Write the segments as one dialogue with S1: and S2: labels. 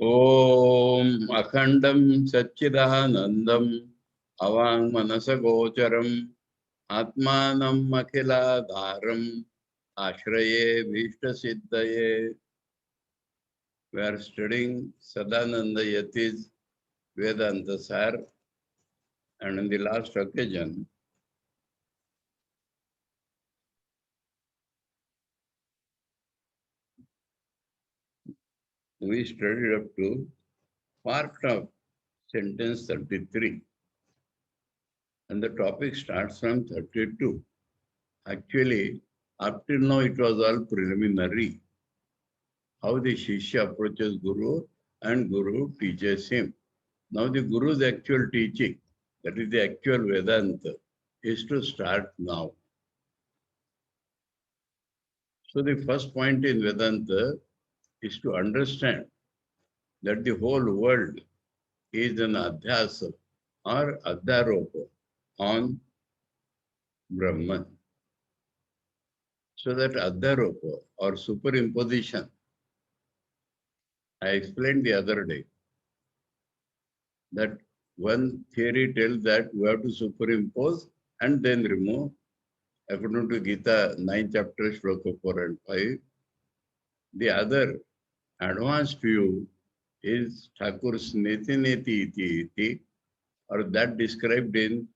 S1: Om अखंडम Sachchidanandam अवाङ्मनसगोचरम आत्मानम अखिलाधारम आश्रये भीष्टसिद्धये. We are studying Sadananda Yati's Vedanta Sar, and on the last occasion we studied up to part of sentence 33, and the topic starts from 32. Actually, up till now it was all preliminary. How the Shishya approaches Guru and Guru teaches him. Now the Guru's actual teaching, that is the actual Vedanta, is to start now. So the first point in Vedanta is to understand that the whole world is an adhyasa or adharopa on Brahman. So that adharopa or superimposition, I explained the other day that one theory tells that we have to superimpose and then remove. According to Gita, 9th chapter, shloka 4 and 5. The other advanced view is Thakur's Neti Neti Iti Iti, or that described in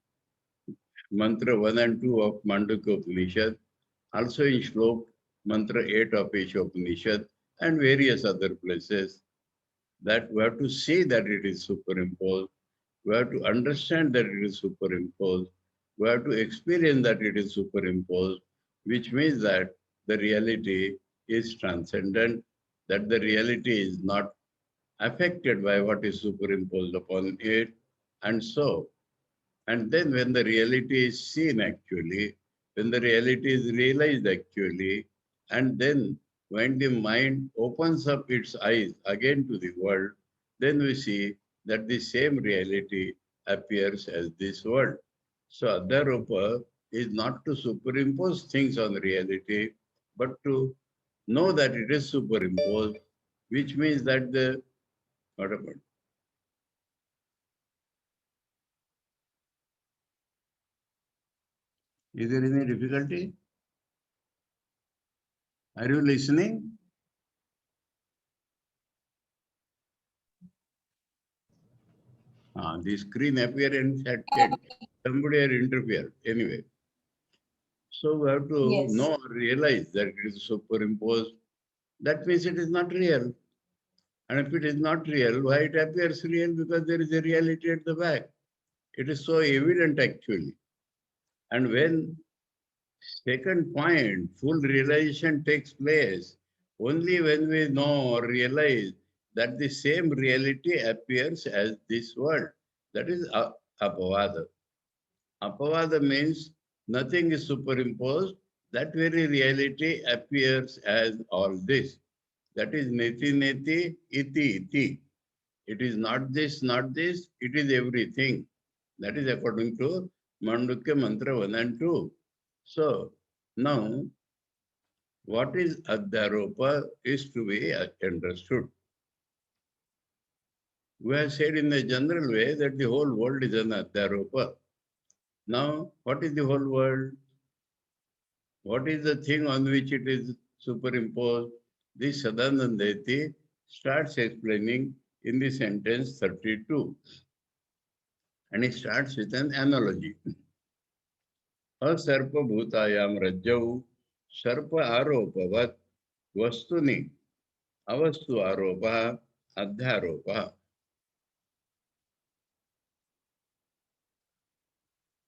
S1: Mantra 1 and 2 of Mandukya Upanishad, also in Shlok, Mantra 8 of Ishopanishad, and various other places, that we have to see that it is superimposed, we have to understand that it is superimposed, we have to experience that it is superimposed, which means that the reality is transcendent, that the reality is not affected by what is superimposed upon it, and so. And then when the reality is seen actually, when the reality is realized actually, and then when the mind opens up its eyes again to the world, then we see that the same reality appears as this world. So Adharopa is not to superimpose things on reality, but to know that it is superimposed, which means that the, what about? Is there any difficulty? Are you listening? The screen appearance had changed. Somebody had interfered. Anyway, so we have to
S2: Yes.
S1: know, realize that it is superimposed. That means it is not real. And if it is not real, why it appears real? Because there is a reality at the back. It is so evident actually. And when second point, full realization takes place, only when we know or realize that the same reality appears as this world. That is apavada. Apavada means nothing is superimposed. That very reality appears as all this. That is neti neti iti iti. It is not this, not this, it is everything. That is according to Mandukya Mantra 1 and 2. So, now, what is Adharopa is to be understood. We have said in a general way that the whole world is an Adharopa. Now, what is the whole world? What is the thing on which it is superimposed? This Sadanandeti starts explaining in the sentence 32. And it starts with an analogy. Asarpa bhutayam rajau sarpa aropavat vastuni avastu aropa adhyaropa.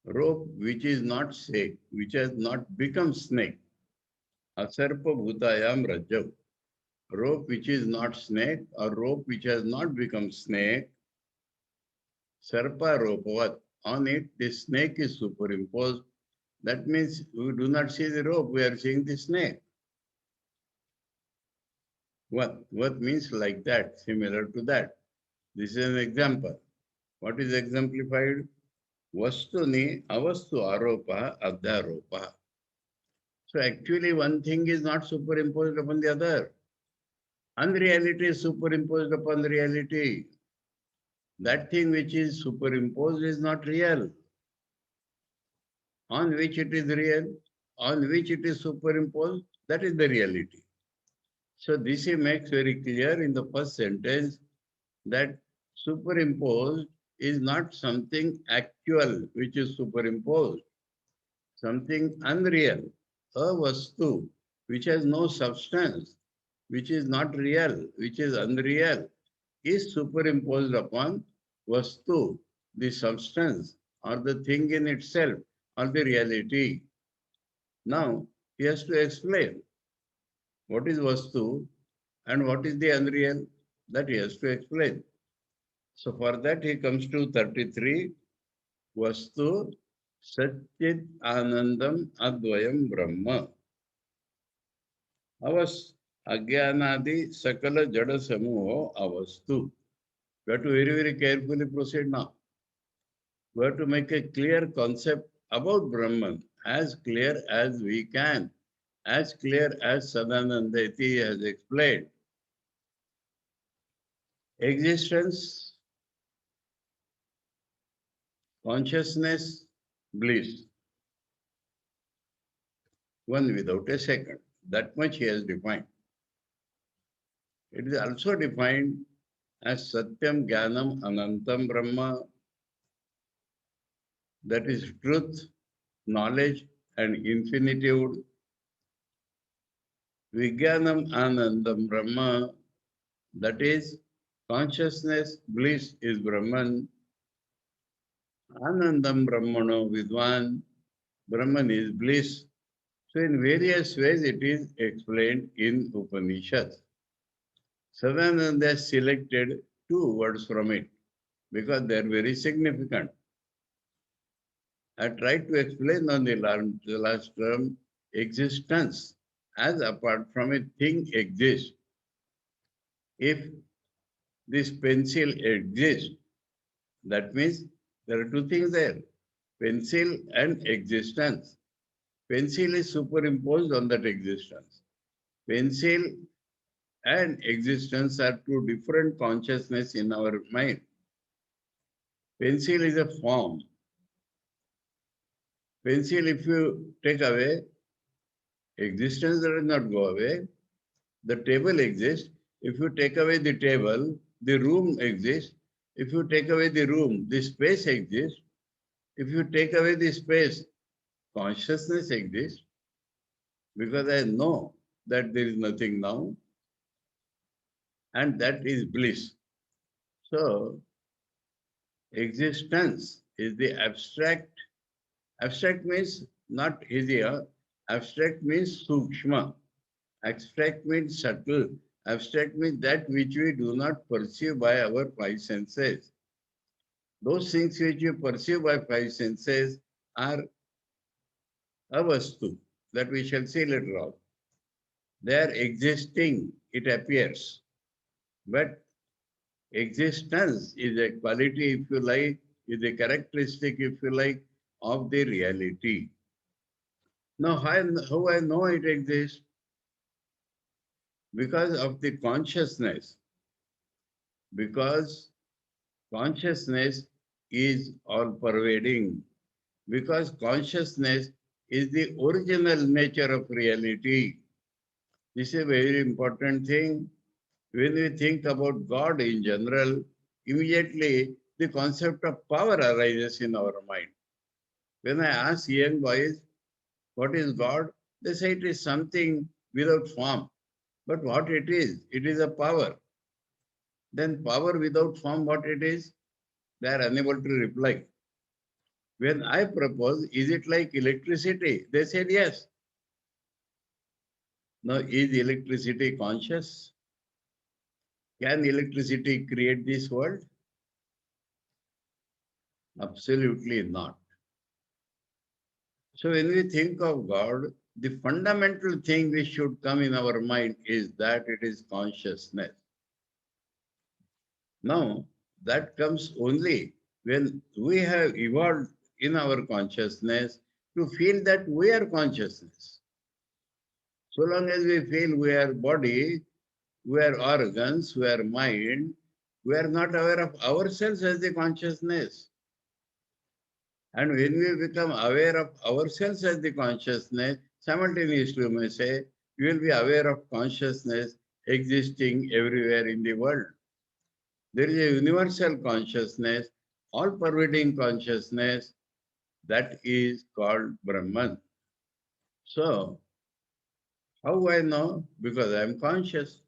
S1: Rope which is not snake, which has not become snake. Asarpa bhutayam rajau. Rope which is not snake or rope which has not become snake. Sarpa ropavat. On it, the snake is superimposed. That means we do not see the rope, we are seeing the snake. What means like that, similar to that. This is an example. What is exemplified? Vastuni avastu aropa adharopa. So actually one thing is not superimposed upon the other. Unreality is superimposed upon the reality. That thing which is superimposed is not real. On which it is real, on which it is superimposed, that is the reality. So this he makes very clear in the first sentence that superimposed is not something actual which is superimposed, something unreal, a vastu which has no substance, which is not real, which is unreal, is superimposed upon vastu, the substance or the thing in itself or the reality. Now he has to explain what is vastu and what is the unreal, that he has to explain. So for that he comes to 33, Vastu Satchit Anandam Advayam Brahma. Avas Agyanadi Sakala Jada Samuho Avastu. We have to very carefully proceed now. We have to make a clear concept about Brahman, as clear as we can, as clear as Sadananda Iti has explained. Existence, consciousness, bliss. One without a second. That much he has defined. It is also defined as Satyam Jnanam Anantam Brahma, that is truth, knowledge, and infinitude. Vijnanam Anandam Brahma, that is consciousness, bliss is Brahman. Anandam Brahmano Vidwan, Brahman is bliss. So in various ways it is explained in Upanishads. Sadananda has selected two words from it because they are very significant. I tried to explain on the last term existence as apart from a thing exists. If this pencil exists, that means there are two things there, pencil and existence. Pencil is superimposed on that existence. Pencil and existence are two different consciousness in our mind. Pencil is a form. Pencil, if you take away, existence does not go away. The table exists. If you take away the table, the room exists. If you take away the room, the space exists. If you take away the space, consciousness exists. Because I know that there is nothing now, and that is bliss. So, existence is the abstract. Abstract means not easier. Abstract means sukshma. Abstract means subtle. Abstract means that which we do not perceive by our five senses. Those things which we perceive by five senses are avastu, that we shall see later on. They are existing, it appears. But existence is a quality, if you like, is a characteristic, if you like, of the reality. Now, how I know it exists? Because of the consciousness. Because consciousness is all pervading. Because consciousness is the original nature of reality. This is a very important thing. When we think about God in general, immediately the concept of power arises in our mind. When I ask young boys, what is God? They say it is something without form. But what it is a power. Then power without form, what it is? They are unable to reply. When I propose, is it like electricity? They said yes. Now, is electricity conscious? Can electricity create this world? Absolutely not. So when we think of God, the fundamental thing which should come in our mind is that it is consciousness. Now, that comes only when we have evolved in our consciousness to feel that we are consciousness. So long as we feel we are body, we are organs, we are mind, we are not aware of ourselves as the consciousness. And when we become aware of ourselves as the consciousness, simultaneously we may say, you will be aware of consciousness existing everywhere in the world. There is a universal consciousness, all pervading consciousness that is called Brahman. So, how do I know? Because I am conscious.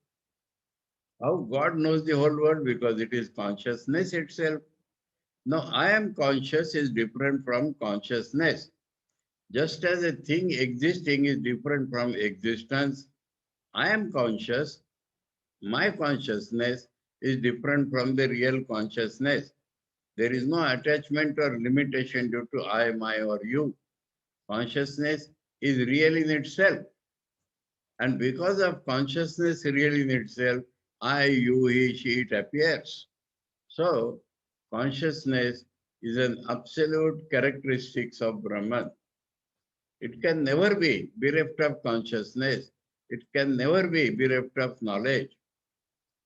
S1: How God knows the whole world? Because it is consciousness itself. Now, I am conscious is different from consciousness. Just as a thing existing is different from existence, I am conscious. My consciousness is different from the real consciousness. There is no attachment or limitation due to I, my, or you. Consciousness is real in itself. And because of consciousness real in itself, I, you, he, she, it appears. So, consciousness is an absolute characteristics of Brahman. It can never be bereft of consciousness. It can never be bereft of knowledge.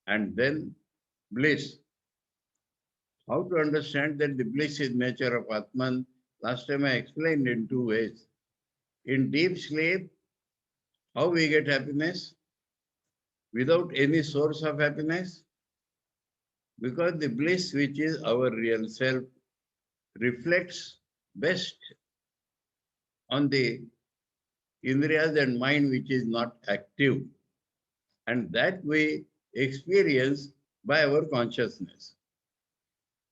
S1: And then bliss. How to understand that the bliss is nature of Atman? Last time I explained in two ways. In deep sleep, how we get happiness? Without any source of happiness? Because the bliss, which is our real self, reflects best on the indriyas and mind which is not active. And that we experience by our consciousness.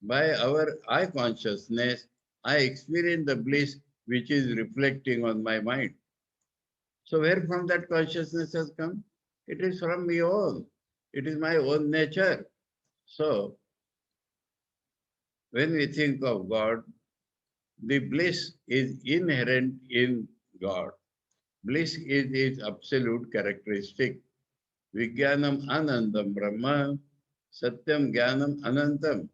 S1: By our I consciousness, I experience the bliss which is reflecting on my mind. So where from that consciousness has come? It is from me own. It is my own nature. So when we think of God, the bliss is inherent in God. Bliss is its absolute characteristic. Vijnanam Anandam Brahma, Satyam Jnanam Anantam.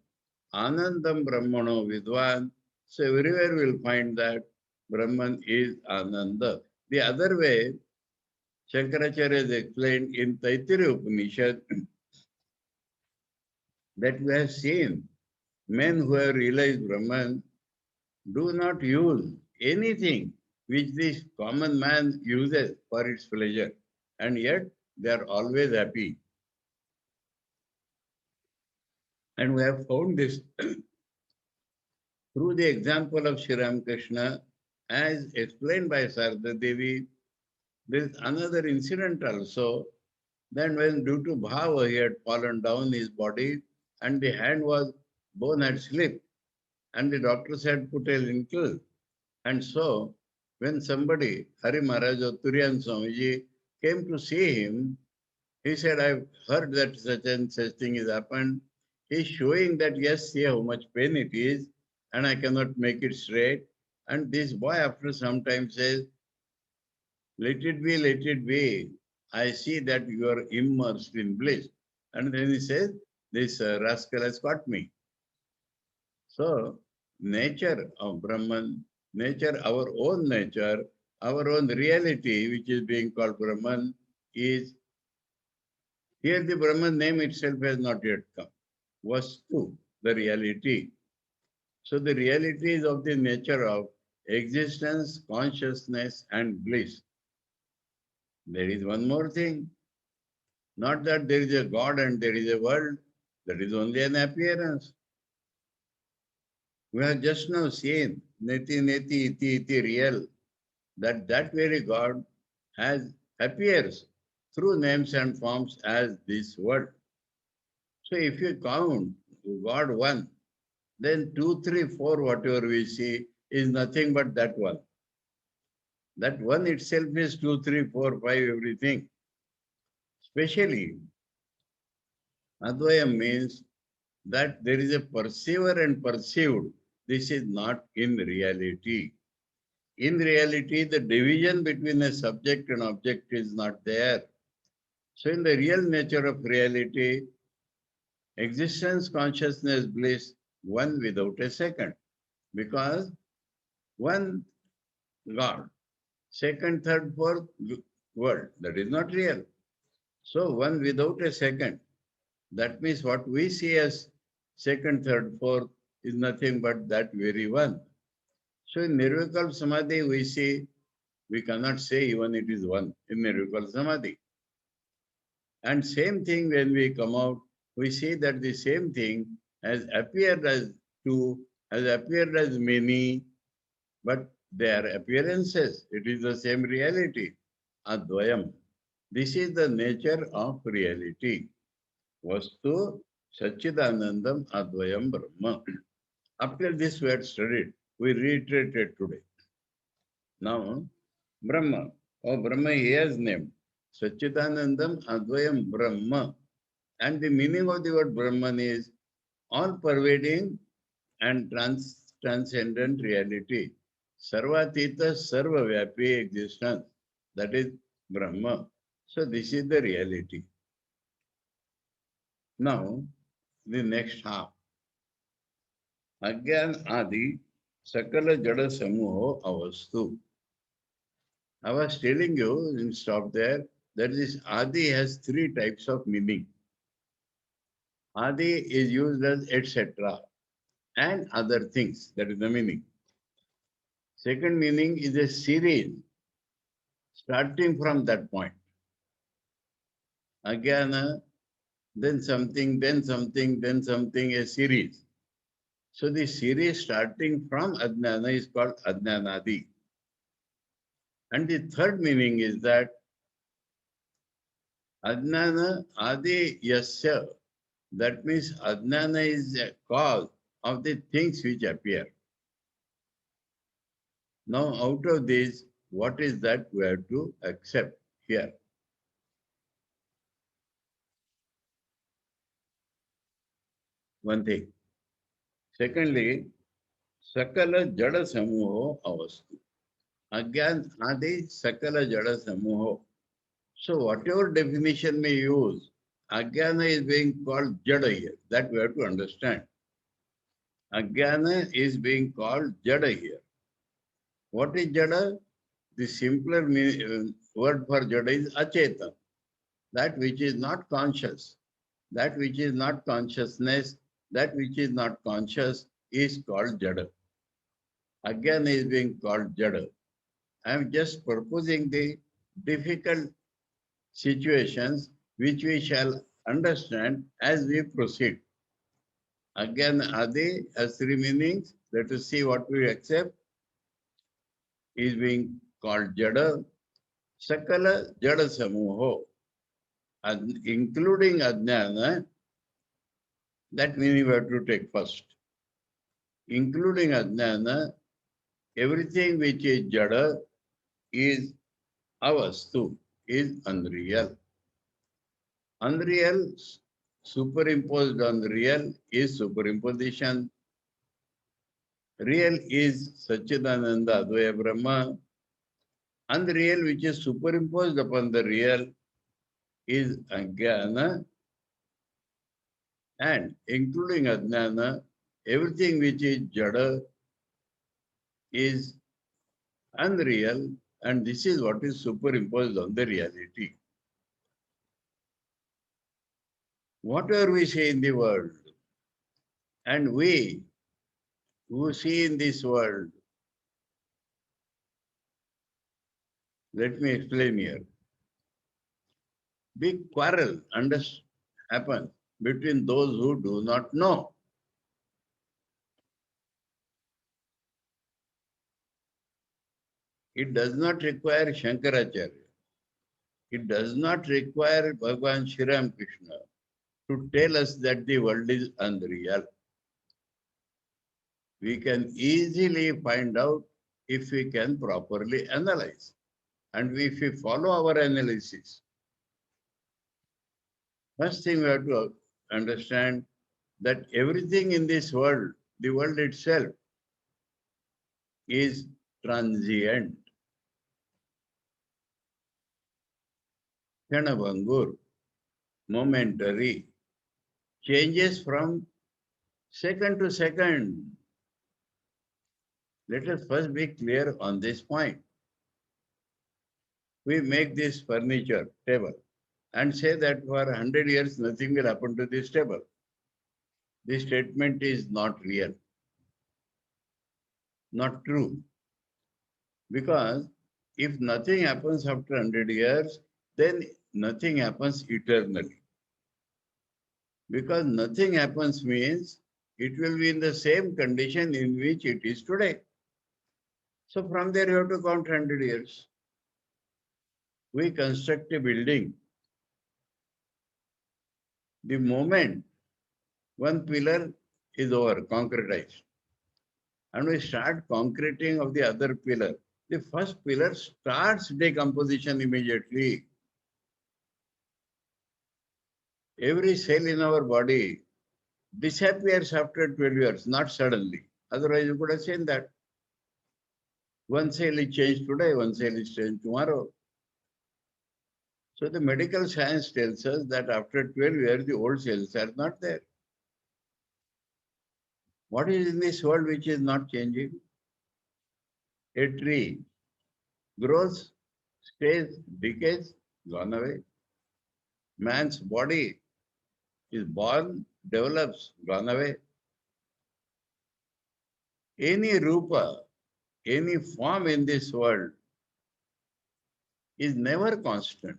S1: Anandam Brahmano Vidwan. So everywhere we'll find that Brahman is Ananda. The other way, Shankaracharya has explained in Taittiriya Upanishad that we have seen men who have realized Brahman do not use anything which this common man uses for its pleasure, and yet they are always happy. And we have found this through the example of Sri Ramakrishna, as explained by Sarada Devi. There is another incident also. Then, when due to bhava he had fallen down his body, and the hand was bone had slipped, and the doctors had put a lintel. And so, when somebody, Hari Maharaj or Turiyan Swamiji, came to see him, he said, I've heard that such and such thing has happened. He's showing that, yes, see how much pain it is, and I cannot make it straight. And this boy, after some time, says, let it be, let it be. I see that you are immersed in bliss. And then he says, this rascal has got me. So, nature of Brahman, nature, our own nature, our own reality, which is being called Brahman, is here the Brahman name itself has not yet come. Vastu, the reality. So, the reality is of the nature of existence, consciousness, and bliss. There is one more thing. Not that there is a God and there is a world. That is only an appearance. We have just now seen Neti Neti Iti Iti real, that very God has appears through names and forms as this world. So if you count God one, then 2, 3, 4, whatever we see is nothing but that one. That one itself is 2, 3, 4, 5, everything. Especially, Advaya means that there is a perceiver and perceived. This is not in reality. In reality, the division between a subject and object is not there. So in the real nature of reality, existence, consciousness, bliss, one without a second. Because one God, second, third, fourth world, that is not real. So one without a second. That means what we see as second, third, fourth is nothing but that very one. So in Nirvikalpa Samadhi, we see, we cannot say even it is one in Nirvikalpa Samadhi. And same thing when we come out, we see that the same thing has appeared as two, has appeared as many, but they are appearances. It is the same reality. Advayam. This is the nature of reality. Vastu Satchidanandam Advayam Brahma. After this we had studied, we reiterated today. Now, Brahma, oh Brahma he has named. Satchidanandam Advayam Brahma. And the meaning of the word Brahman is all pervading and transcendent reality. Sarvatita Sarvavyapi existence. That is Brahma. So this is the reality. Now, the next half. Agyan Adi Sakala Jada Samuho Avastu. I was telling you, and stop there, that this Adi has three types of meaning. Adi is used as etc. and other things. That is the meaning. Second meaning is a series starting from that point. Agyana, then something, then something, then something, a series. So the series starting from Adnana is called Adnanadi. And the third meaning is that Adnana Adi Yasya. That means Adnana is a cause of the things which appear. Now, out of this, what is that we have to accept here? One thing. Secondly, Sakala Jada Samuho Avastu. Agyan Adi Sakala Jada Samuho. So, whatever definition we use, Agyana is being called Jada here. That we have to understand. Agyana is being called Jada here. What is Jada? The simpler word for Jada is Acheta. That which is not conscious, that which is not consciousness, that which is not conscious is called Jada. Again is being called Jada. I am just proposing the difficult situations which we shall understand as we proceed. Again, Adi has three meanings. Let us see what we accept. Is being called Jada. Sakala Jada Samuho, including Ajnana, that meaning we have to take first. Including Ajnana, everything which is Jada is avastu, is unreal. Unreal superimposed on real is superimposition. Real is Satchidananda Advaya Brahma. Unreal which is superimposed upon the real is Ajnana, and including Ajnana, everything which is Jada is unreal, and this is what is superimposed on the reality. Whatever we see in the world, and we who see in this world, let me explain here. Big quarrel happens between those who do not know. It does not require Shankaracharya. It does not require Bhagavan Shri Ram Krishna to tell us that the world is unreal. We can easily find out if we can properly analyze. And if we follow our analysis, first thing we have to understand that everything in this world, the world itself, is transient. Kshanabangur, momentary, changes from second to second. Let us first be clear on this point. We make this furniture, table. and say that for 100 years nothing will happen to this table. This statement is not real, not true. Because if nothing happens after 100 years, then nothing happens eternally. Because nothing happens means it will be in the same condition in which it is today. So from there you have to count 100 years. We construct a building. The moment one pillar is over, concretized, and we start concreting of the other pillar, the first pillar starts decomposition immediately. Every cell in our body disappears after 12 years, not suddenly. Otherwise, you could have seen that. One cell is changed today, one cell is changed tomorrow. So the medical science tells us that after 12 years, the old cells are not there. What is in this world which is not changing? A tree grows, stays, decays, gone away. Man's body is born, develops, gone away. Any rupa, any form in this world is never constant.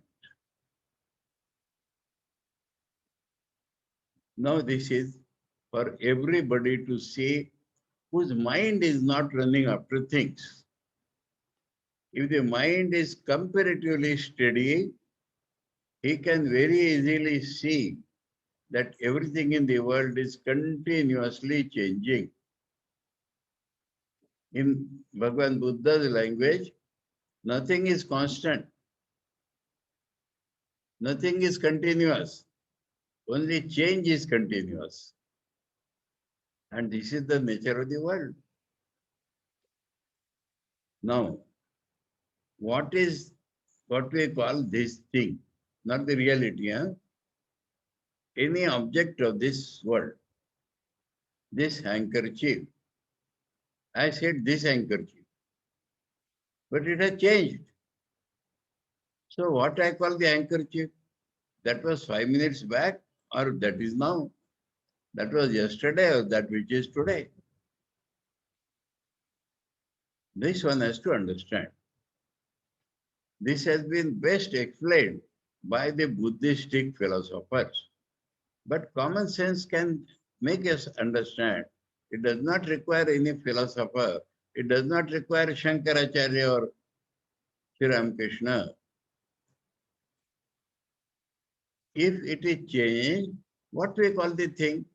S1: Now this is for everybody to see whose mind is not running after things. If the mind is comparatively steady, he can very easily see that everything in the world is continuously changing. In Bhagavan Buddha's language, nothing is constant, nothing is continuous, only change is continuous. And this is the nature of the world. Now, what is what we call this thing? Not the reality, huh? Any object of this world, this handkerchief. I said this handkerchief, but it has changed. So what I call the handkerchief, that was 5 minutes back, or that is now. That was yesterday, or that which is today. This one has to understand. This has been best explained by the Buddhistic philosophers. But common sense can make us understand. It does not require any philosopher. It does not require Shankaracharya or Sri Ramakrishna. If it is changed, what we call the thing?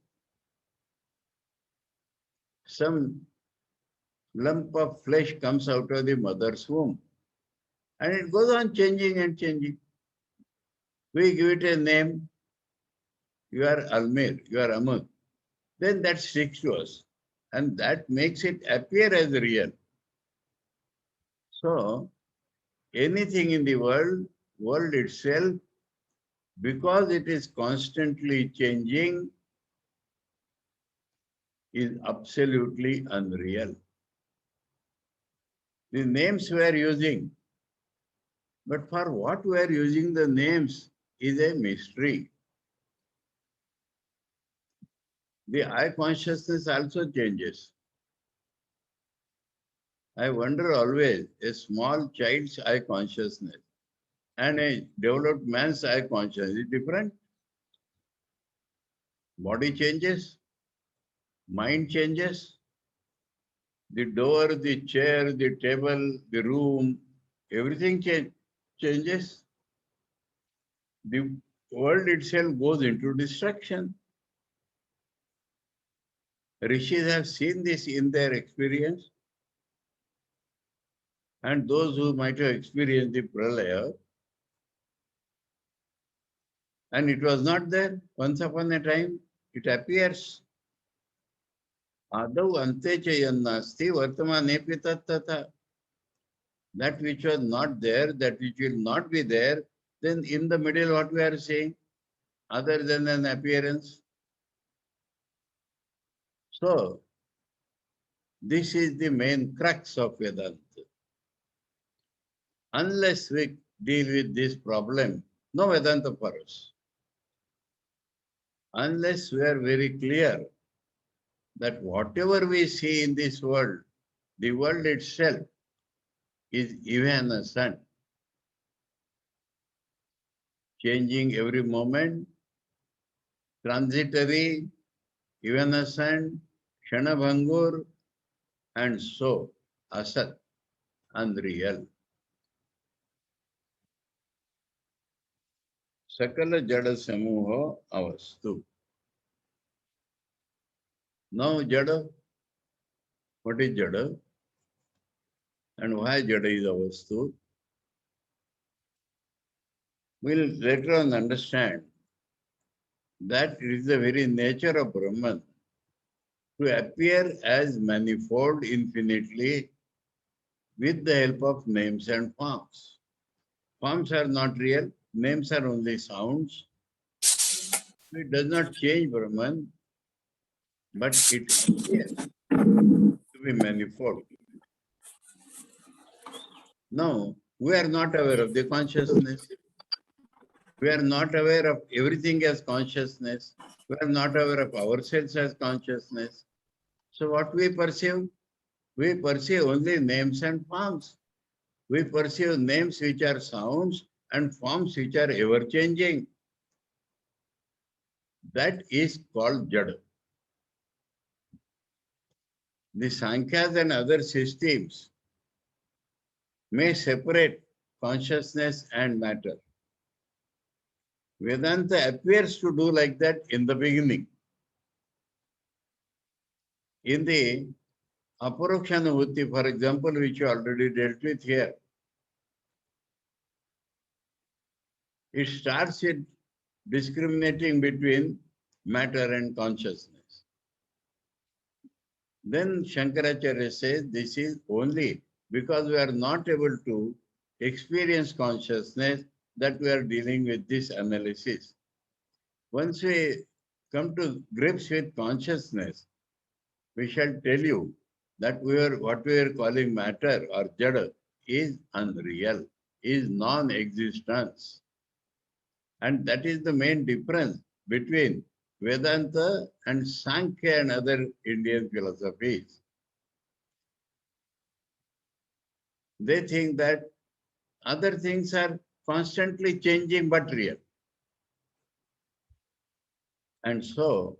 S1: Some lump of flesh comes out of the mother's womb and it goes on changing and changing. We give it a name. You are Almir, you are Amar. Then that sticks to us and that makes it appear as real. So anything in the world itself, because it is constantly changing, is absolutely unreal. The names we are using, but for what we are using the names is a mystery. The I consciousness also changes. I wonder always, a small child's I consciousness and a developed man's I consciousness is different. Body changes, mind changes, the door, the chair, the table, the room, everything changes. The world itself goes into destruction. Rishis have seen this in their experience, and those who might have experienced the pralaya, and it was not there once upon a time, it appears. Adau ante chayannasti vartamanepi tattata. That which was not there, that which will not be there, then in the middle what we are saying, other than an appearance. So, this is the main crux of Vedanta. Unless we deal with this problem, No Vedanta for us. Unless we are very clear that whatever we see in this world, the world itself is evanescent, changing every moment, transitory, evanescent, Shanabhangur, and so Asat, unreal. Sakala Jada Samuha Avastu. Now Jada, what is Jada? And why Jada is Avastu? We'll later on understand that it is the very nature of Brahman to appear as manifold infinitely with the help of names and forms. Forms are not real, names are only sounds. It does not change Brahman, but it appears to be manifold. Now, we are not aware of the consciousness. We are not aware of everything as consciousness. We are not aware of ourselves as consciousness. So what we perceive? We perceive only names and forms. We perceive names which are sounds and forms which are ever-changing. That is called Jada. The Sankhyas and other systems may separate consciousness and matter. Vedanta appears to do like that in the beginning. In the Aparokshanubhuti, for example, which you already dealt with here, it starts with discriminating between matter and consciousness. Then Shankaracharya says this is only because we are not able to experience consciousness that we are dealing with this analysis. Once we come to grips with consciousness, we shall tell you that what we are calling matter or jada is unreal, is non-existence. And that is the main difference between Vedanta and Sankhya and other Indian philosophies. They think that other things are constantly changing but real. And so,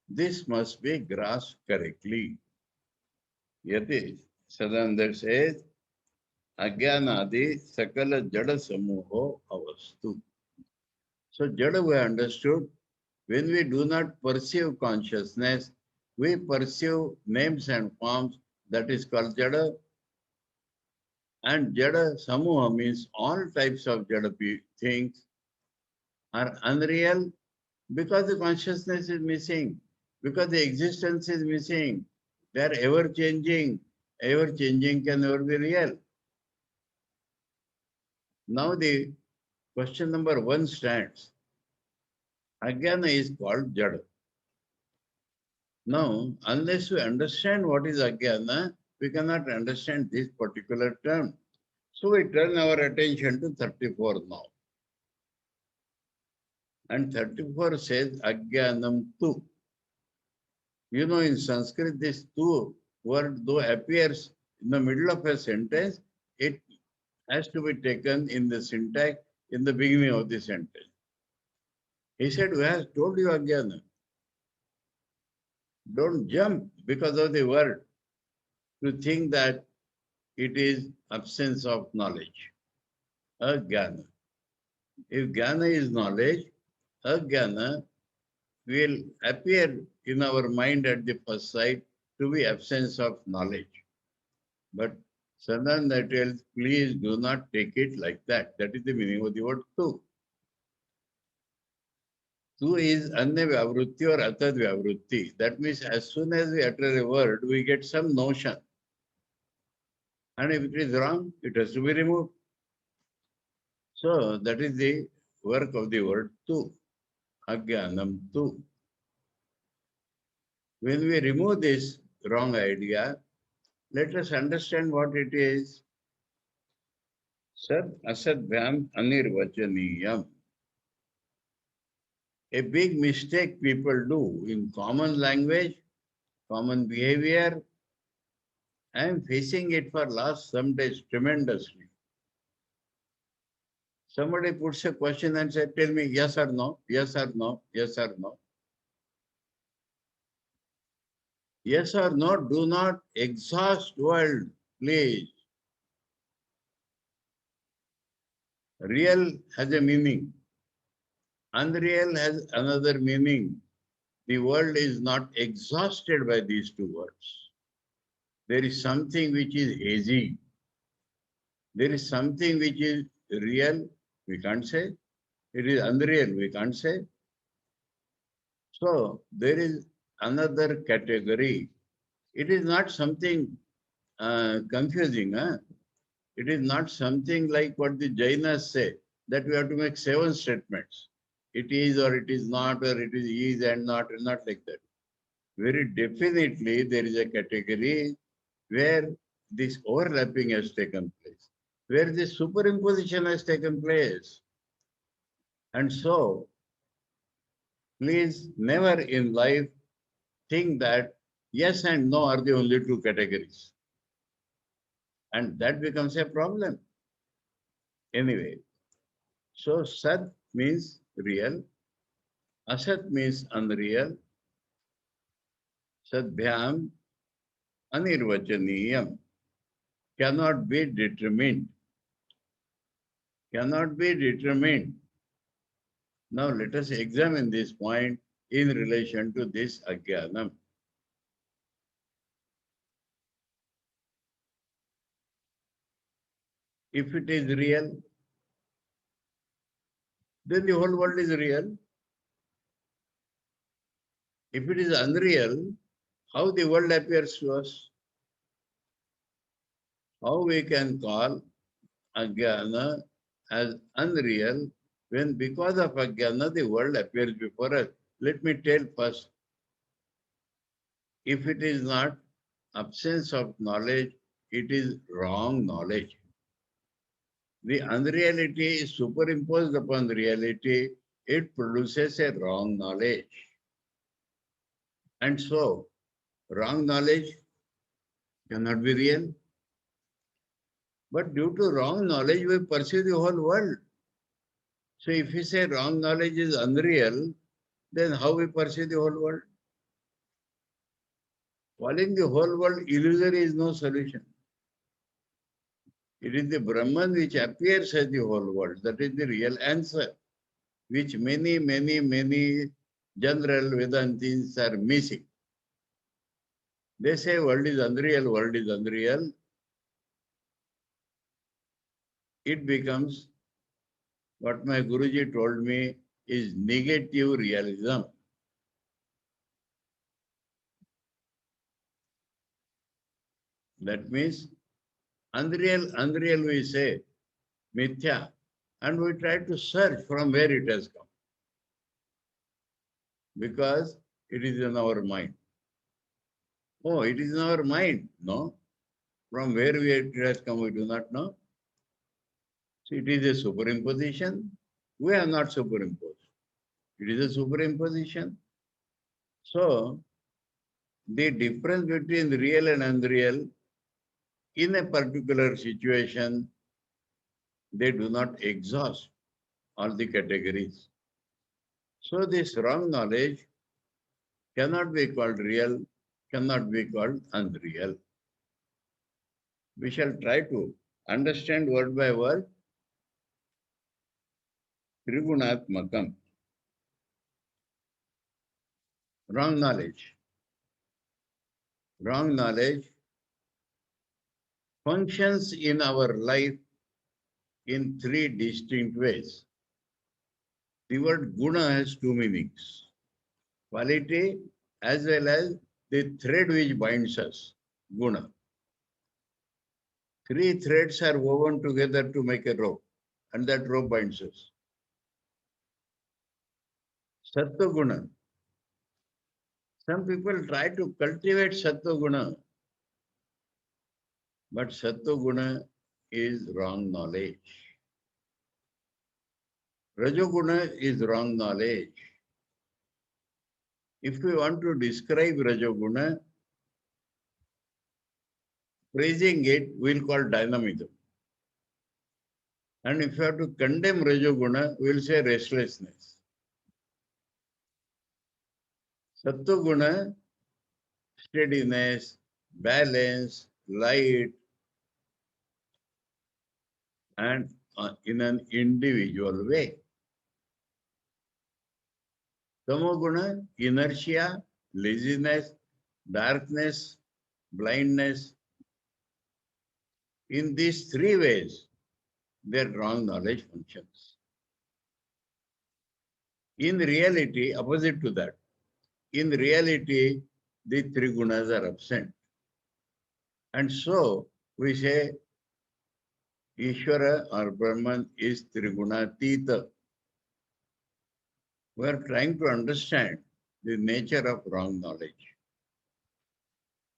S1: this must be grasped correctly. Yati Sadananda says, Agyanadi Sakala Jada Samuho Avastu. So, Jada we understood, when we do not perceive consciousness, we perceive names and forms, that is called Jada. And Jada Samuha means all types of Jada things are unreal because the consciousness is missing, because the existence is missing. They are ever changing. Ever changing can never be real. Now the question number 1 stands. Ajnana is called Jada. Now, unless we understand what is Ajnana, we cannot understand this particular term. So we turn our attention to 34 now. And 34 says Ajnanam tu. You know, in Sanskrit, this tu word, though appears in the middle of a sentence, it has to be taken in the syntax in the beginning of the sentence. He said, "We have told you Ajnana. Don't jump because of the word to think that it is absence of knowledge. Ajnana. If Jnana is knowledge, Ajnana will appear in our mind at the first sight to be absence of knowledge. But Sadananda tells, please do not take it like that. That is the meaning of the word tu. Tu is anya vyavrutti or atad vyavrutti. That means as soon as we utter a word, we get some notion. And if it is wrong, it has to be removed. So that is the work of the word tu. Ajnanam tu. When we remove this wrong idea, let us understand what it is. Sat asadbhyam anirvachaniyam. A big mistake people do in common language, common behavior. I am facing it for last some days tremendously. Somebody puts a question and said, tell me yes or no, yes or no, yes or no. Yes or no, do not exhaust world, please. Real has a meaning. Unreal has another meaning. The world is not exhausted by these two words. There is something which is hazy. There is something which is real, we can't say. It is unreal, we can't say. So there is another category. It is not something confusing. Huh? It is not something like what the Jainas say, that we have to make 7 statements. It is or it is not, or it is and not like that. Very definitely there is a category where this overlapping has taken place, where this superimposition has taken place. And so, please never in life think that yes and no are the only two categories. And that becomes a problem. Anyway, so Sat means real, Asat means unreal, Sadbhyam anirvachaniyam, cannot be determined. Cannot be determined. Now let us examine this point in relation to this Ajnanam. If it is real, then the whole world is real. If it is unreal, how the world appears to us? How we can call Ajnana as unreal when because of Ajnana the world appears before us? Let me tell first, if it is not absence of knowledge, it is wrong knowledge. The unreality is superimposed upon the reality, it produces a wrong knowledge. And so, wrong knowledge cannot be real. But due to wrong knowledge, we perceive the whole world. So if we say wrong knowledge is unreal, then how we perceive the whole world? Calling the whole world illusory is no solution. It is the Brahman which appears as the whole world. That is the real answer, which many general Vedantis are missing. They say world is unreal, world is unreal. It becomes what my Guruji told me is negative realism. That means unreal we say, mithya, and we try to search from where it has come. Because it is in our mind. Oh, it is in our mind. No. From where it has come, we do not know. So it is a superimposition. We have not superimposed. It is a superimposition. So the difference between real and unreal in a particular situation, they do not exhaust all the categories. So this wrong knowledge cannot be called real, cannot be called unreal. We shall try to understand word by word. Trigunatmakam. Wrong knowledge. Wrong knowledge functions in our life in 3 distinct ways. The word guna has 2 meanings. Quality as well as the thread which binds us. Guna. 3 threads are woven together to make a rope, and that rope binds us. Sattva guna. Some people try to cultivate sattva guna, but sattva guna is wrong knowledge. Rajoguna is wrong knowledge. If we want to describe Rajoguna, praising it, we'll call dynamism. And if you have to condemn Rajoguna, we'll say restlessness. Sattva-guna, steadiness, balance, light, and in an individual way. Tamoguna, inertia, laziness, darkness, blindness. In these three ways, their wrong knowledge functions. In reality, opposite to that, in reality, the three gunas are absent. And so we say Ishvara or Brahman is Trigunatita. We are trying to understand the nature of wrong knowledge.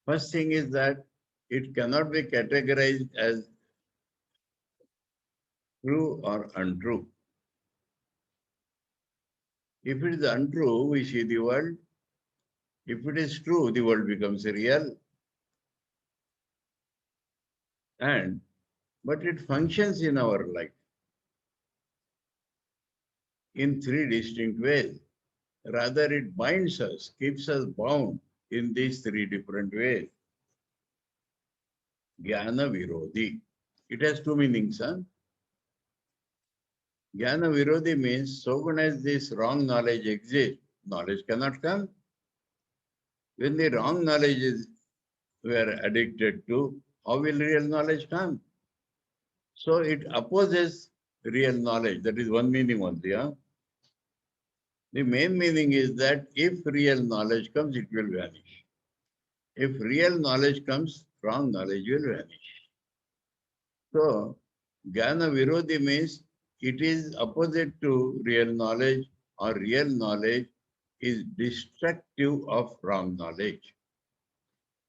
S1: First thing is that it cannot be categorized as true or untrue. If it is untrue, we see the world. If it is true, the world becomes real. But it functions in our life in three distinct ways. Rather, it binds us, keeps us bound in these three different ways. Jnana Virodhi. It has two meanings. Huh? Jnana Virodhi means so long as this wrong knowledge exists, knowledge cannot come. When the wrong knowledge is we are addicted to, how will real knowledge come? So it opposes real knowledge. That is one meaning only. Huh? The main meaning is that if real knowledge comes, it will vanish. If real knowledge comes, wrong knowledge will vanish. So, Jnana Virodhi means it is opposite to real knowledge, or real knowledge is destructive of wrong knowledge.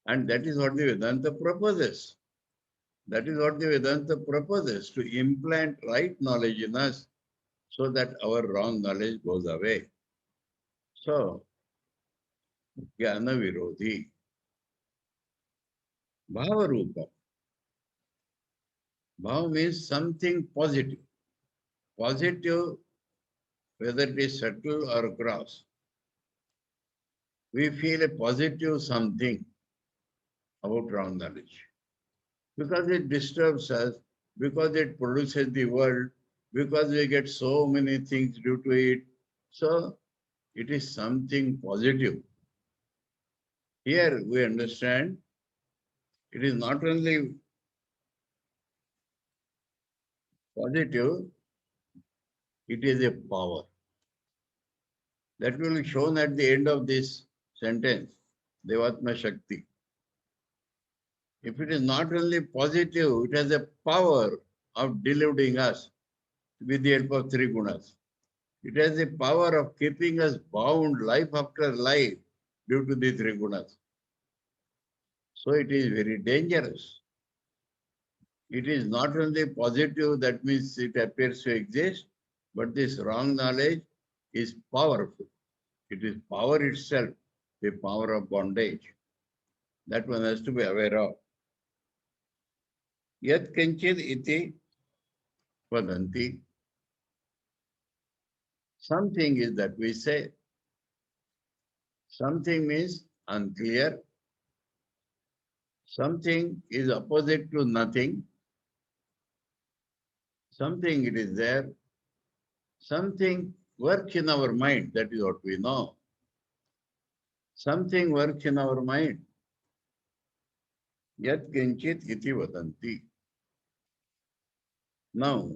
S1: And that is what the Vedanta proposes. That is what the Vedanta proposes, to implant right knowledge in us so that our wrong knowledge goes away. So, Jnana Virodhi. Bhava Rupa. Bhava means something positive. Positive, whether it is subtle or gross. We feel a positive something about wrong knowledge. Because it disturbs us, because it produces the world, because we get so many things due to it. So it is something positive. Here we understand it is not only positive, it is a power. That will be shown at the end of this sentence, Devatma Shakti. If it is not only positive, it has a power of deluding us with the help of three gunas. It has the power of keeping us bound life after life due to the three gunas. So it is very dangerous. It is not only positive, that means it appears to exist, but this wrong knowledge is powerful. It is power itself, the power of bondage. That one has to be aware of. Yat kanchid iti vadanti. Something is that we say. Something means unclear. Something is opposite to nothing. Something it is there. Something works in our mind. That is what we know. Something works in our mind. Yat kinchit iti vadanti. Now,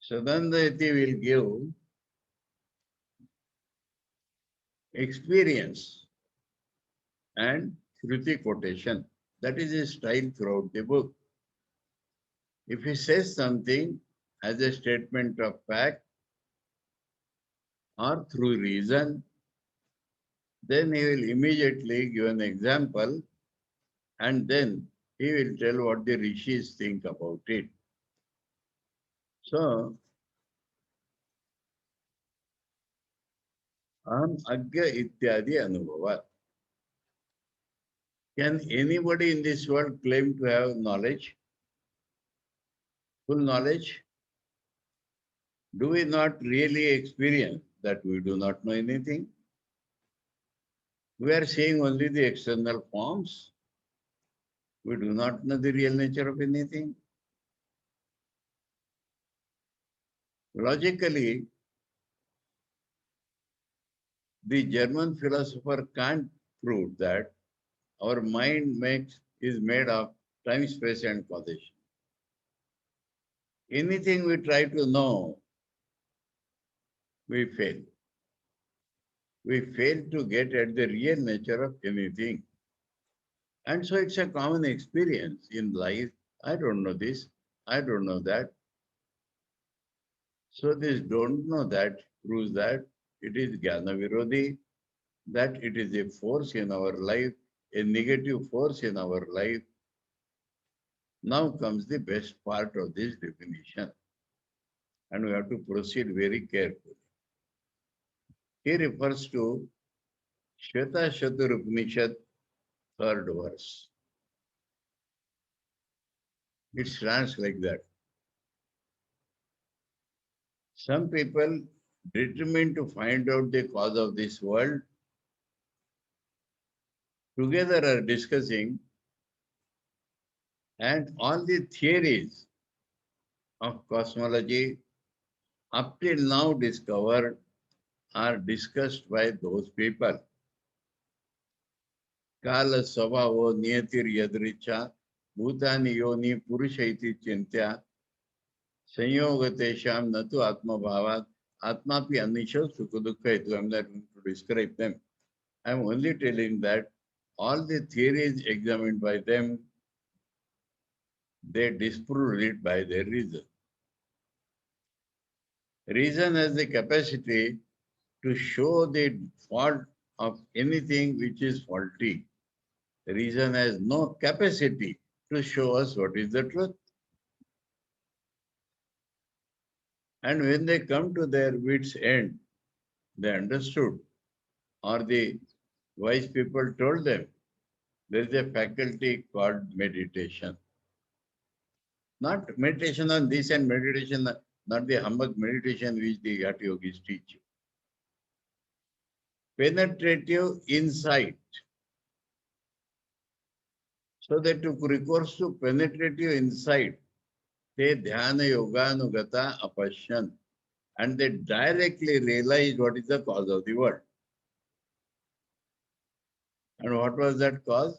S1: Sadanda iti will give experience and Shruti quotation. That is his style throughout the book. If he says something as a statement of fact or through reason, then he will immediately give an example and then he will tell what the rishis think about it. So, Aham agya ityadi anubhavat. Can anybody in this world claim to have knowledge, full knowledge? Do we not really experience that we do not know anything? We are seeing only the external forms. We do not know the real nature of anything. Logically, the German philosopher Kant proved that our mind is made of time, space, and causation. Anything we try to know, we fail. We fail to get at the real nature of anything. And so it's a common experience in life. I don't know this, I don't know that. So this don't know that proves that it is Jnana Virodhi, that it is a force in our life, a negative force in our life. Now comes the best part of this definition, and we have to proceed very carefully. He refers to Shweta Shatur Upanishad, third verse. It stands like that. Some people determined to find out the cause of this world together are discussing, and all the theories of cosmology up till now discovered are discussed by those people. Kala Svabhavo Niyatir Yadricha Bhutani Yoni Purusha iti Chintya Sanyogatesham Natu Atma Bhavat Atma pi Anisha Sukudukha. I'm not going to describe them. I'm only telling that all the theories examined by them, they disproved it by their reason. Reason has the capacity to show the fault of anything which is faulty. Reason has no capacity to show us what is the truth. And when they come to their wits' end, they understood, or the wise people told them, there is a faculty called meditation. Not meditation on this and meditation, not the humbug meditation which the Yati Yogis teach. Penetrative insight. So they took recourse to penetrative insight. They dhyana yoganugata apashyan. And they directly realized what is the cause of the world. And what was that cause?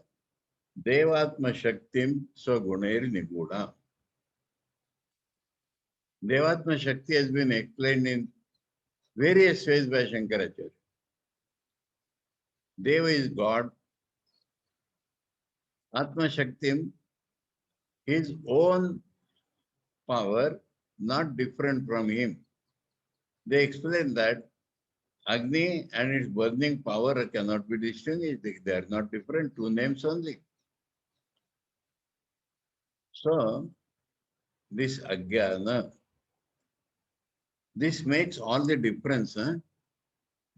S1: Devatma Shaktim Swagunair Niguda. Devatma Shakti has been explained in various ways by Shankaracharya. Deva is God. Atma Shaktim, his own power, not different from him. They explain that Agni and its burning power cannot be distinguished. They are not different, two names only. So, this Ajnana, this makes all the difference,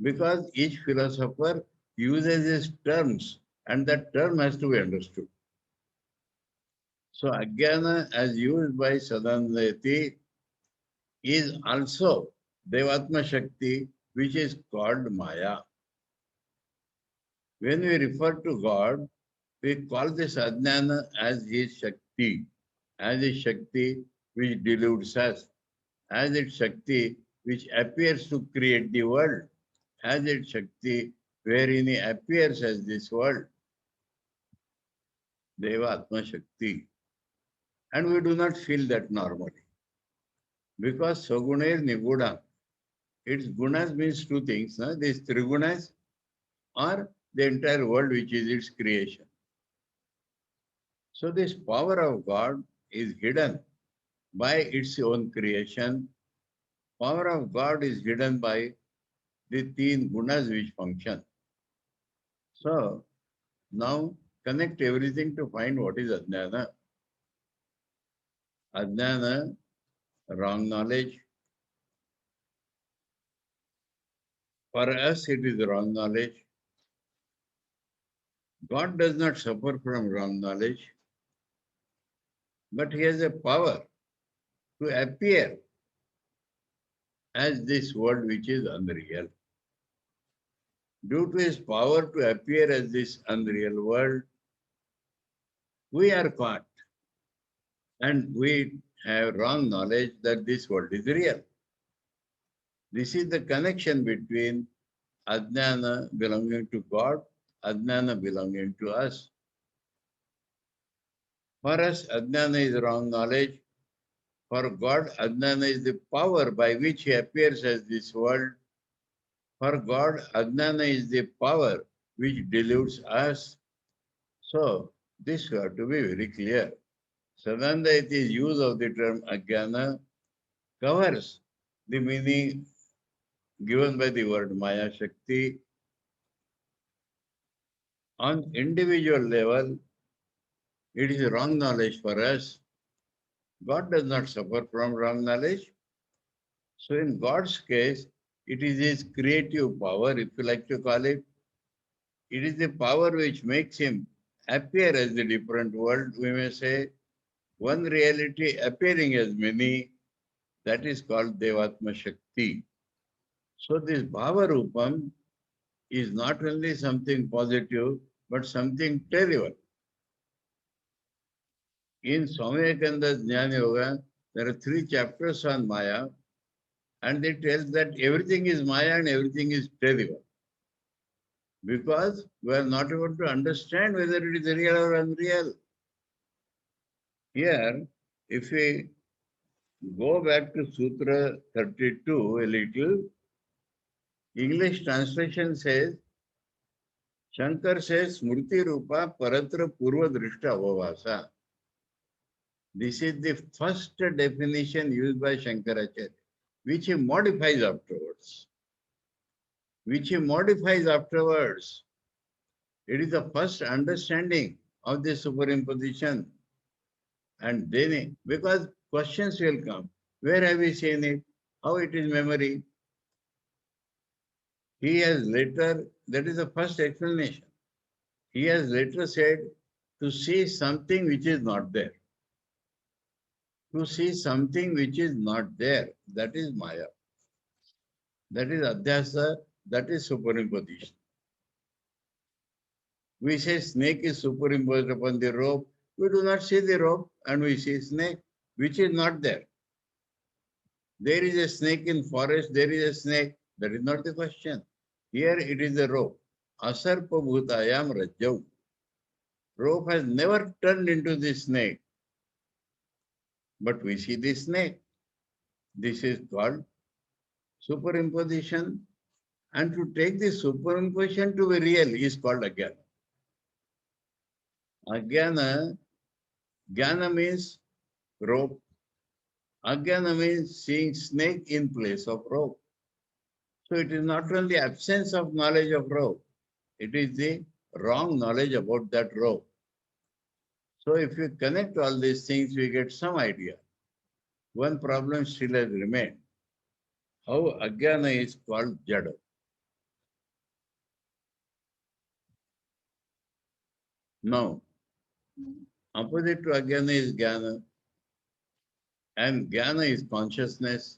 S1: because each philosopher uses his terms and that term has to be understood. So Ajnana as used by Sadanayati is also Devatma Shakti, which is called Maya. When we refer to God, we call this Ajnana as his Shakti, as his Shakti which deludes us, as its Shakti which appears to create the world, as its Shakti wherein he appears as this world. Deva Atma Shakti. And we do not feel that normally. Because Saguna is Niguda. Its gunas means two things. These three gunas or the entire world which is its creation. So this power of God is hidden by its own creation. Power of God is hidden by the teen gunas which function. So now connect everything to find what is Ajnana. Ajnana, wrong knowledge. For us, it is wrong knowledge. God does not suffer from wrong knowledge, but he has a power to appear as this world which is unreal. Due to his power to appear as this unreal world, we are caught and we have wrong knowledge that this world is real. This is the connection between Ajnana belonging to God, Ajnana belonging to us. For us, Ajnana is wrong knowledge. For God, Ajnana is the power by which He appears as this world. For God, Ajnana is the power which deludes us. So, this we have to be very clear. Sadandaiti's use of the term Ajnana covers the meaning given by the word Maya Shakti. On individual level, it is wrong knowledge for us. God does not suffer from wrong knowledge. So in God's case, it is his creative power, if you like to call it. It is the power which makes him appear as the different world, we may say. One reality appearing as many, that is called Devatma Shakti. So this Bhava Rupam is not only something positive, but something terrible. In Swami Vivekananda's Jnana Yoga, there are 3 chapters on Maya, and they tell that everything is Maya and everything is terrible. Because we are not able to understand whether it is real or unreal. Here, if we go back to Sutra 32 a little, English translation says, Shankar says, Smriti Rupa Paratra Purva Drishta Avavasa. This is the first definition used by Shankaracharya, which he modifies afterwards. It is the first understanding of the superimposition. And then, because questions will come, where have we seen it? How it is memory? He has later, that is the first explanation. He has later said to see something which is not there. To see something which is not there, that is Maya. That is Adhyasa, that is superimposition. We say snake is superimposed upon the rope. We do not see the rope and we see snake, which is not there. There is a snake in forest, there is a snake. That is not the question. Here it is a rope. Asarpa bhutayam rajau. Rope has never turned into the snake. But we see the snake. This is called superimposition. And to take the superimposition to be real is called ajnana. Ajnana, jnana means rope. Ajnana means seeing snake in place of rope. So it is not only absence of knowledge of rope, it is the wrong knowledge about that rope. So if you connect all these things, we get some idea. One problem still has remained. How Ajnana is called Jada. Now, opposite to Ajnana is Jnana, and Jnana is consciousness.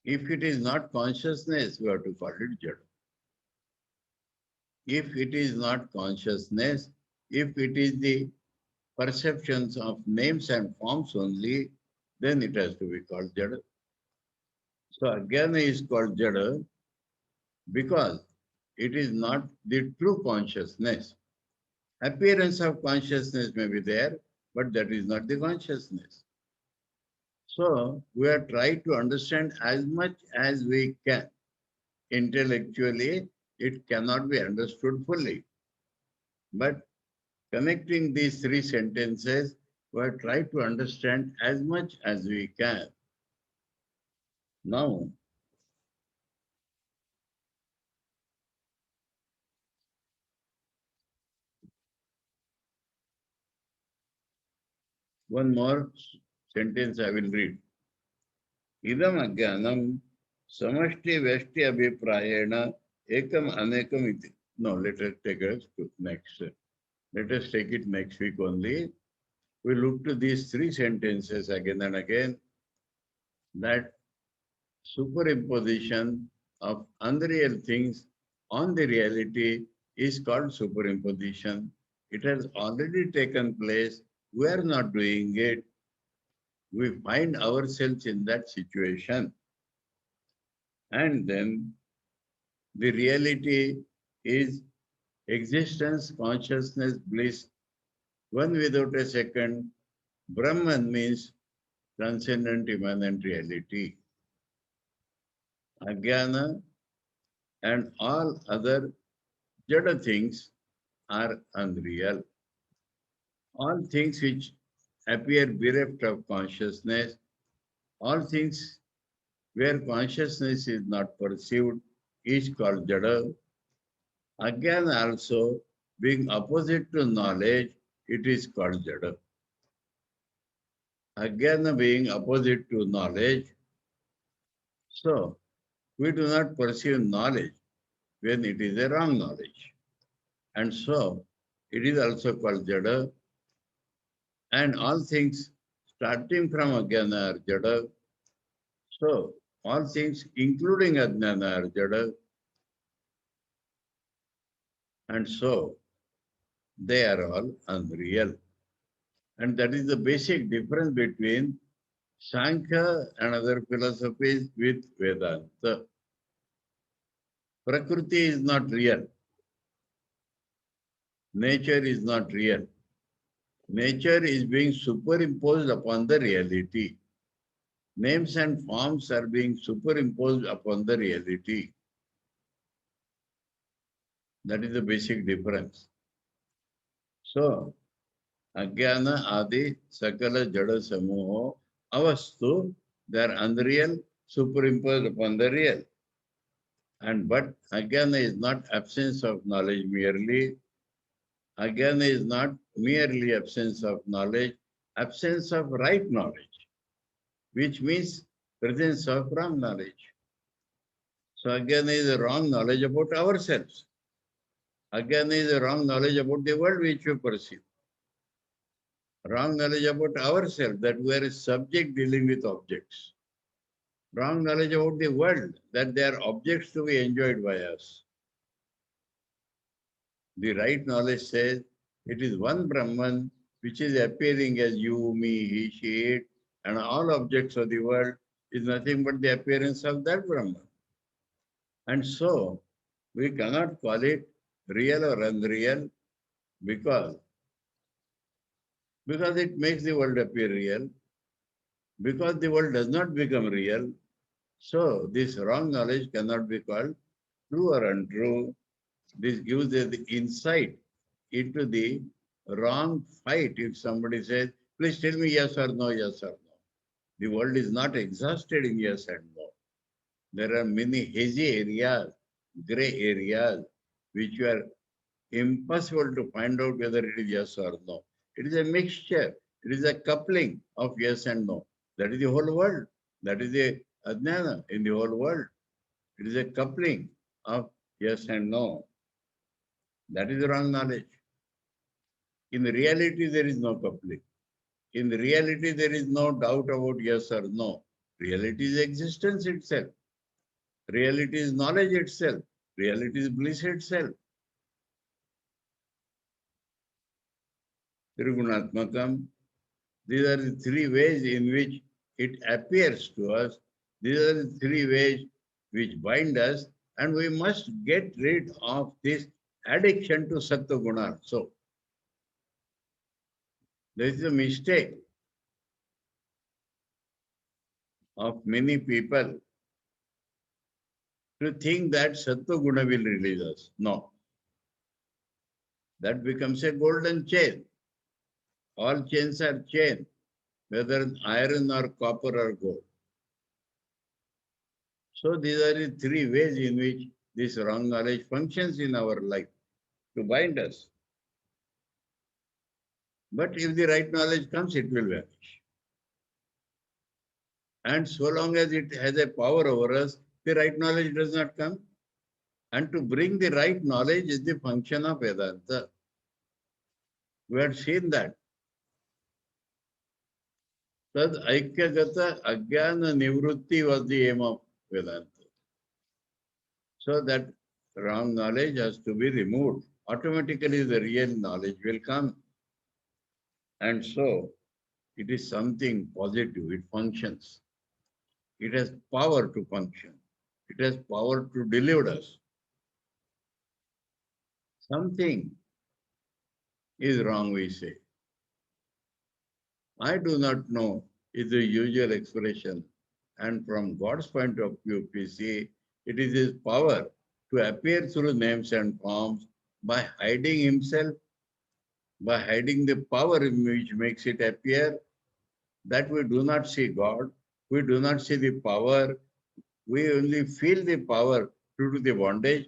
S1: If it is not consciousness, we have to call it Jada. If it is not consciousness, if it is the perceptions of names and forms only, then it has to be called Jada. So Ajnana is called Jada because it is not the true consciousness. Appearance of consciousness may be there, but that is not the consciousness. So we are trying to understand as much as we can. Intellectually, it cannot be understood fully. But connecting these 3 sentences, we are trying to understand as much as we can. Now, one more sentence I will read. Idam ajnanam Samashti Veshti Abhiprayena Ekam Anekam iti. No, let us take it next. Let us take it next week only. We look to these three sentences again and again, that superimposition of unreal things on the reality is called superimposition. It has already taken place. We are not doing it. We find ourselves in that situation. And then the reality is existence, consciousness, bliss, one without a second. Brahman means transcendent immanent reality. Ajnana and all other jada things are unreal. All things which appear bereft of consciousness, all things where consciousness is not perceived, is called jada. Again, also being opposite to knowledge, it is called jada. Again, being opposite to knowledge, so we do not perceive knowledge when it is a wrong knowledge. And so it is also called jada. And all things starting from Ajnana are jada. So all things including Ajnana are jada. And so they are all unreal. And that is the basic difference between Sankhya and other philosophies with Vedanta. Prakriti is not real. Nature is not real. Nature is being superimposed upon the reality. Names and forms are being superimposed upon the reality. That is the basic difference. So, Ajnana Adi Sakala Jada Samuho Avastu, they are unreal, superimposed upon the real. And but Ajnana is not absence of knowledge merely. Ajnana is not merely absence of knowledge, absence of right knowledge, which means presence of wrong knowledge. So Ajnana is a wrong knowledge about ourselves. Ajnana is a wrong knowledge about the world which we perceive. Wrong knowledge about ourselves, that we are a subject dealing with objects. Wrong knowledge about the world, that they are objects to be enjoyed by us. The right knowledge says it is one Brahman which is appearing as you, me, he, she, it, and all objects of the world is nothing but the appearance of that Brahman. And so we cannot call it real or unreal because it makes the world appear real, because the world does not become real. So this wrong knowledge cannot be called true or untrue. This gives the insight into the wrong fight. If somebody says, please tell me yes or no, yes or no. The world is not exhausted in yes and no. There are many hazy areas, gray areas, which are impossible to find out whether it is yes or no. It is a mixture. It is a coupling of yes and no. That is the whole world. That is the ajnana in the whole world. It is a coupling of yes and no. That is the wrong knowledge. In reality, there is no coupling. In reality, there is no doubt about yes or no. Reality is existence itself. Reality is knowledge itself. Reality is bliss itself. Trigunatmakam. These are the three ways in which it appears to us. These are the three ways which bind us, and we must get rid of this addiction to Sattva Guna. So, there is a mistake of many people to think that Sattva Guna will release us. No. That becomes a golden chain. All chains are chain, whether iron or copper or gold. So these are the three ways in which this wrong knowledge functions in our life to bind us. But if the right knowledge comes, it will vanish. And so long as it has a power over us, the right knowledge does not come. And to bring the right knowledge is the function of Vedanta. We had seen that. Tad Aikyagata Ajnana Nivrutti was the aim of Vedanta. So that wrong knowledge has to be removed. Automatically the real knowledge will come. And so it is something positive, it functions. It has power to function. It has power to deliver us. Something is wrong, we say. I do not know is the usual expression. And from God's point of view, we see it is his power to appear through names and forms by hiding himself, by hiding the power which makes it appear, that we do not see God, we do not see the power, we only feel the power due to the bondage,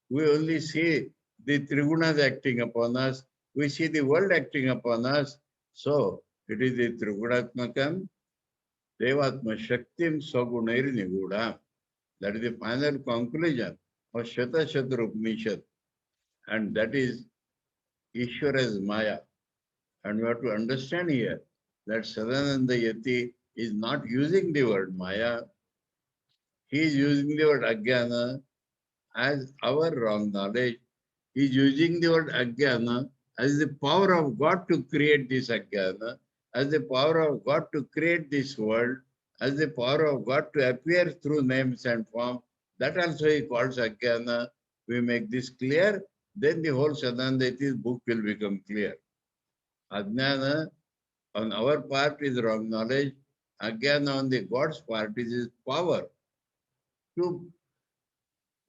S1: we only see the Trigunas acting upon us, we see the world acting upon us. So it is the Trigunatmakam, Devatma Shaktim Sagunair Niguda. That is the final conclusion of Shata Shatra Upanishad. And that is Ishvara's Maya. And we have to understand here that Sadananda Yati is not using the word Maya. He is using the word Ajnana as our wrong knowledge. He is using the word Ajnana as the power of God to create this Ajnana, as the power of God to create this world, as the power of God to appear through names and form. That also he calls Ajnana. We make this clear, then the whole Sadananda Yati's book will become clear. Ajnana on our part is wrong knowledge. Ajnana on the God's part is his power to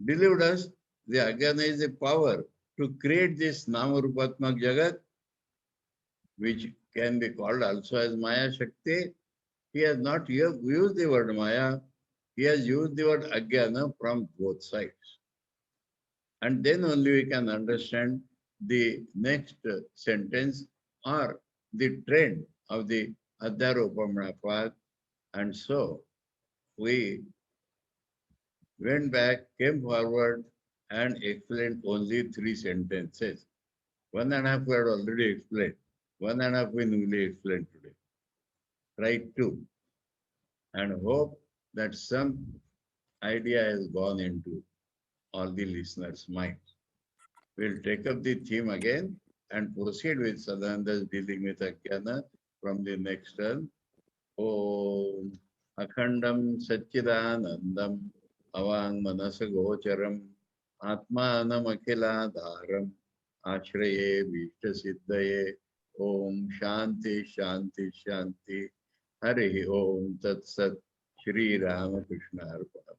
S1: deliver us. The Ajnana is the power to create this Namarupatmak Jagat, which can be called also as Maya Shakti. He has not used the word Maya, he has used the word Ajnana from both sides. And then only we can understand the next sentence or the trend of the Adhyaropamana path. And so we went back, came forward, and explained only 3 sentences. 1.5 we had already explained. 1.5 we newly explained today. Try 2. And hope that some idea has gone into all the listeners' minds. We'll take up the theme again and proceed with Sadananda's dealing with Ajnana from the next turn. Om Akhandam Satchidanandam Avang Manasagocharam Atmanam Akhiladharam Ashraye Vishta Siddhaye Om Shanti Shanti Shanti Hari Om Tat Sat Shri Ramakrishna Arpanam.